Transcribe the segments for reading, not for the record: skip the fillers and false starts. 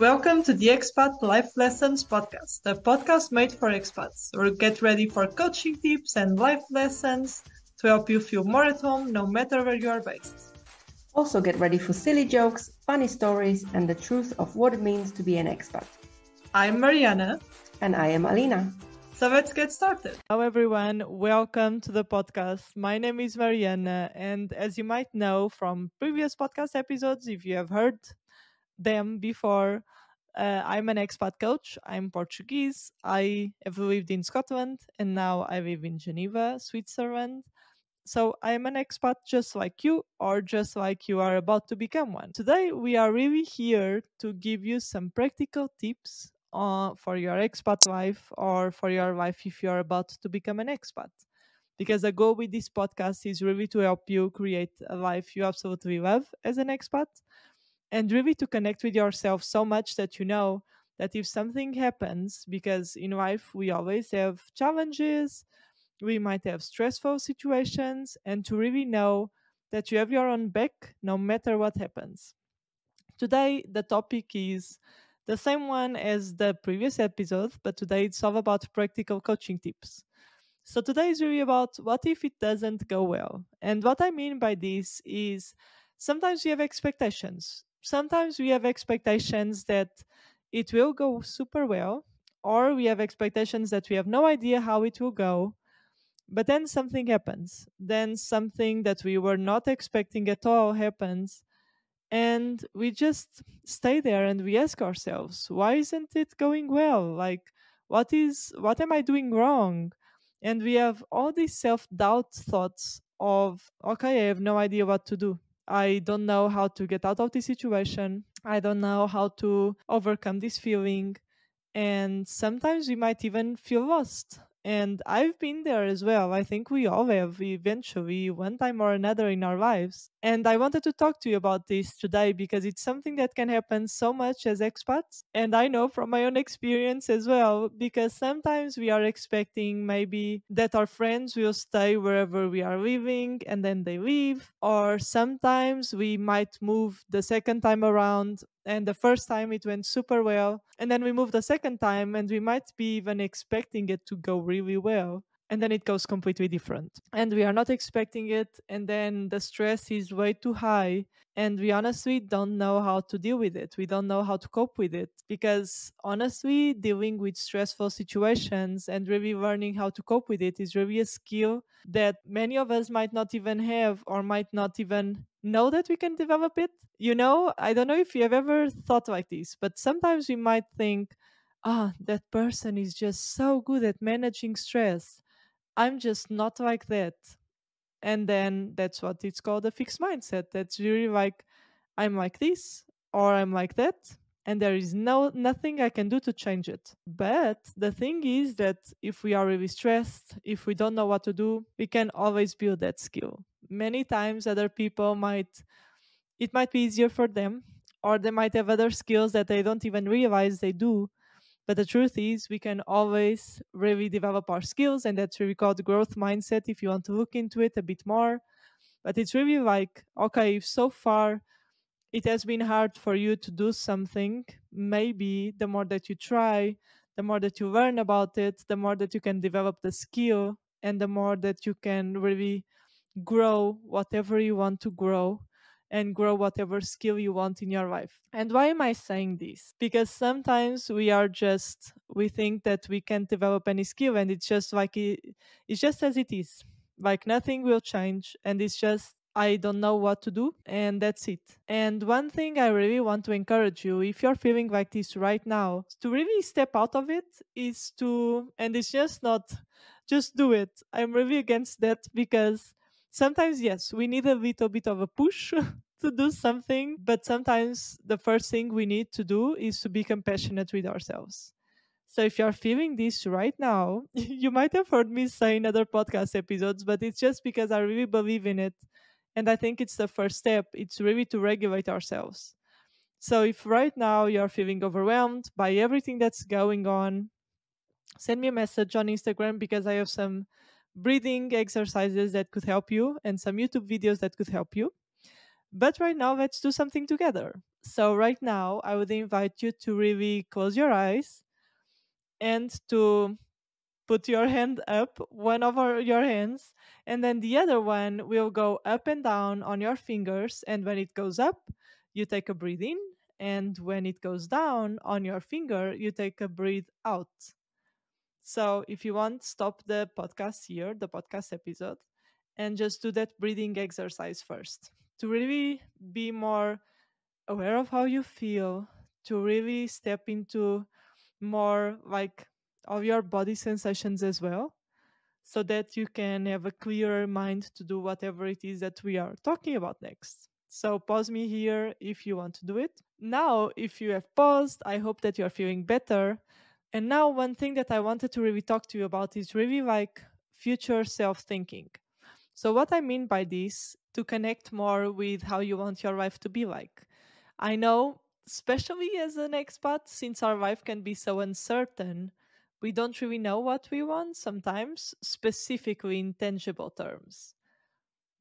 Welcome to the Expat Life Lessons podcast, a podcast made for expats. We'll get ready for coaching tips and life lessons to help you feel more at home no matter where you are based. Also get ready for silly jokes, funny stories, and the truth of what it means to be an expat. I'm Mariana. And I am Alina. So let's get started. Hello everyone, welcome to the podcast. My name is Mariana, and as you might know from previous podcast episodes, if you have heard them before, I'm an expat coach. I'm Portuguese. I have lived in Scotland and now I live in Geneva, Switzerland. So I'm an expat just like you, or just like you are about to become one. Today we are really here to give you some practical tips for your expat life, or for your life if you're about to become an expat. Because the goal with this podcast is really to help you create a life you absolutely love as an expat, and really to connect with yourself so much that you know that if something happens, because in life we always have challenges, we might have stressful situations, and to really know that you have your own back no matter what happens. Today, the topic is the same one as the previous episode, but today it's all about practical coaching tips. So today is really about what if it doesn't go well. And what I mean by this is sometimes we have expectations. Sometimes we have expectations that it will go super well, or we have expectations that we have no idea how it will go. But then something happens. Then something that we were not expecting at all happens. And we just stay there and we ask ourselves, why isn't it going well? Like, what am I doing wrong? And we have all these self-doubt thoughts of, okay, I have no idea what to do. I don't know how to get out of this situation. I don't know how to overcome this feeling. And sometimes we might even feel lost. And I've been there as well. I think we all have eventually, one time or another in our lives. And I wanted to talk to you about this today because it's something that can happen so much as expats. And I know from my own experience as well, because sometimes we are expecting maybe that our friends will stay wherever we are living and then they leave. Or sometimes we might move the second time around, and the first time it went super well, and then we move the second time and we might be even expecting it to go really well, and then it goes completely different and we are not expecting it, and then the stress is way too high and we honestly don't know how to deal with it. We don't know how to cope with it, because honestly dealing with stressful situations and really learning how to cope with it is really a skill that many of us might not even have, or might not even know that we can develop it. You know, I don't know if you have ever thought like this, but sometimes we might think, that person is just so good at managing stress. I'm just not like that. And then that's what it's called, a fixed mindset. That's really like, I'm like this or I'm like that, and there is nothing I can do to change it. But the thing is that if we are really stressed, if we don't know what to do, we can always build that skill. Many times other people it might be easier for them, or they might have other skills that they don't even realize they do. But the truth is, we can always really develop our skills, and that's really called growth mindset if you want to look into it a bit more. But it's really like, okay, if so far it has been hard for you to do something, maybe the more that you try, the more that you learn about it, the more that you can develop the skill, and the more that you can really grow whatever you want to grow, and grow whatever skill you want in your life. And why am I saying this? Because sometimes we think that we can't develop any skill, and it's just like it's just as it is. Like nothing will change, and it's just, I don't know what to do, and that's it. And one thing I really want to encourage you, if you're feeling like this right now, to really step out of it, and it's just not, just do it. I'm really against that, because sometimes, yes, we need a little bit of a push to do something, but sometimes the first thing we need to do is to be compassionate with ourselves. So if you're feeling this right now, you might have heard me say in other podcast episodes, but it's just because I really believe in it. And I think it's the first step. It's really to regulate ourselves. So if right now you're feeling overwhelmed by everything that's going on, send me a message on Instagram, because I have some breathing exercises that could help you and some YouTube videos that could help you. But right now, let's do something together. So, right now, I would invite you to really close your eyes and to put your hand up, one of your hands, and then the other one will go up and down on your fingers. And when it goes up, you take a breathe in. And when it goes down on your finger, you take a breathe out. So if you want, stop the podcast here, the podcast episode, and just do that breathing exercise first to really be more aware of how you feel, to really step into more like of your body sensations as well, so that you can have a clearer mind to do whatever it is that we are talking about next. So pause me here if you want to do it. Now, if you have paused, I hope that you're feeling better. And now, one thing that I wanted to really talk to you about is really like future self thinking. So, what I mean by this, to connect more with how you want your life to be like. I know, especially as an expat, since our life can be so uncertain, we don't really know what we want sometimes, specifically in tangible terms.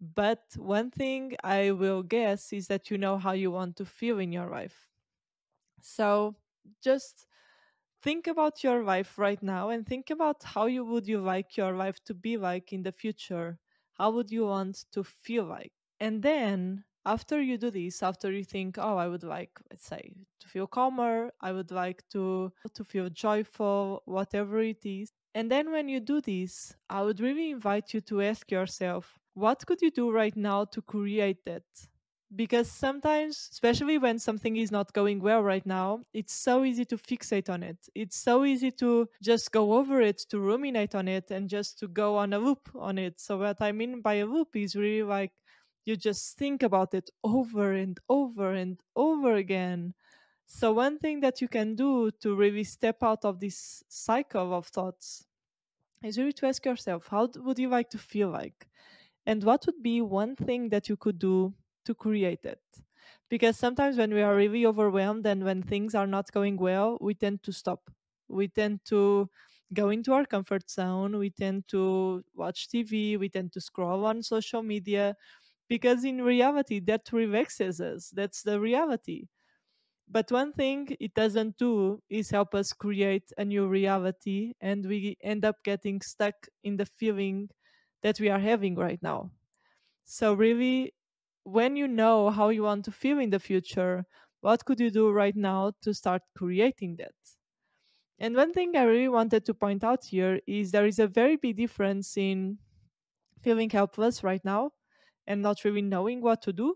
But one thing I will guess is that you know how you want to feel in your life. So just think about your life right now and think about how you like your life to be like in the future. How would you want to feel like? And then after you do this, after you think, oh, I would like, let's say, to feel calmer, I would like to feel joyful, whatever it is. And then when you do this, I would really invite you to ask yourself, what could you do right now to create that? Because sometimes, especially when something is not going well right now, it's so easy to fixate on it. It's so easy to just go over it, to ruminate on it, and just to go on a loop on it. So what I mean by a loop is really like you just think about it over and over and over again. So one thing that you can do to really step out of this cycle of thoughts is really to ask yourself, how would you like to feel like? And what would be one thing that you could do to create it? Because sometimes when we are really overwhelmed and when things are not going well, we tend to stop. We tend to go into our comfort zone. We tend to watch TV. We tend to scroll on social media because in reality, that relaxes us. That's the reality. But one thing it doesn't do is help us create a new reality, and we end up getting stuck in the feeling that we are having right now. So, really, when you know how you want to feel in the future, what could you do right now to start creating that? And one thing I really wanted to point out here is there is a very big difference in feeling helpless right now and not really knowing what to do,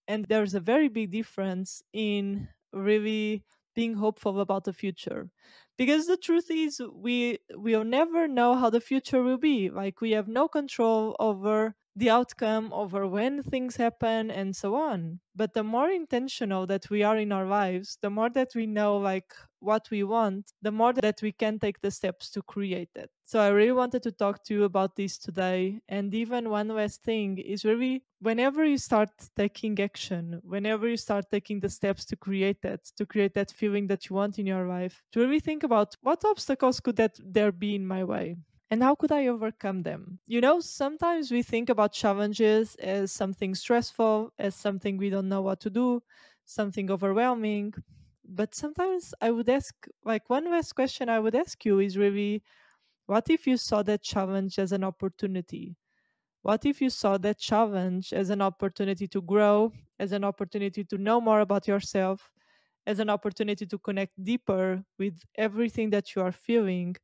and there's a very big difference in really being hopeful about the future. Because the truth is, we will never know how the future will be. Like, we have no control over the outcome, over when things happen, and so on. But the more intentional that we are in our lives, the more that we know, like, what we want, the more that we can take the steps to create it. So I really wanted to talk to you about this today. And even one last thing is really whenever you start taking action, whenever you start taking the steps to create that feeling that you want in your life, to really think about what obstacles could that there be in my way? And how could I overcome them? You know, sometimes we think about challenges as something stressful, as something we don't know what to do, something overwhelming. But sometimes I would ask, like, one last question I would ask you is really, what if you saw that challenge as an opportunity? What if you saw that challenge as an opportunity to grow, as an opportunity to know more about yourself, as an opportunity to connect deeper with everything that you are feeling,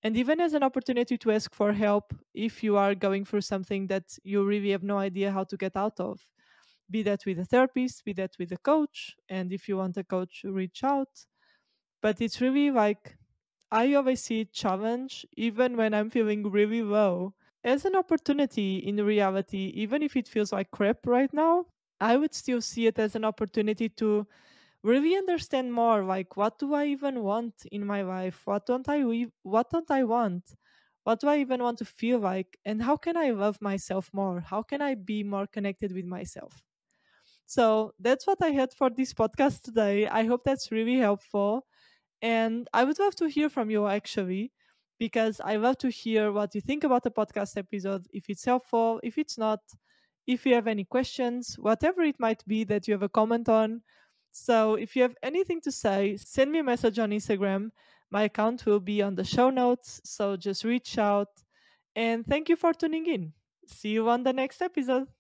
and even as an opportunity to ask for help if you are going through something that you really have no idea how to get out of? Be that with a therapist, be that with a coach, and if you want a coach, reach out. But it's really like I always see challenge, even when I'm feeling really low, as an opportunity in reality. Even if it feels like crap right now, I would still see it as an opportunity to really understand more, like, what do I even want in my life? What don't I want? What do I even want to feel like? And how can I love myself more? How can I be more connected with myself? So that's what I had for this podcast today. I hope that's really helpful. And I would love to hear from you actually, because I love to hear what you think about the podcast episode, if it's helpful, if it's not, if you have any questions, whatever it might be that you have a comment on. So if you have anything to say, send me a message on Instagram. My account will be on the show notes, so just reach out. And thank you for tuning in. See you on the next episode.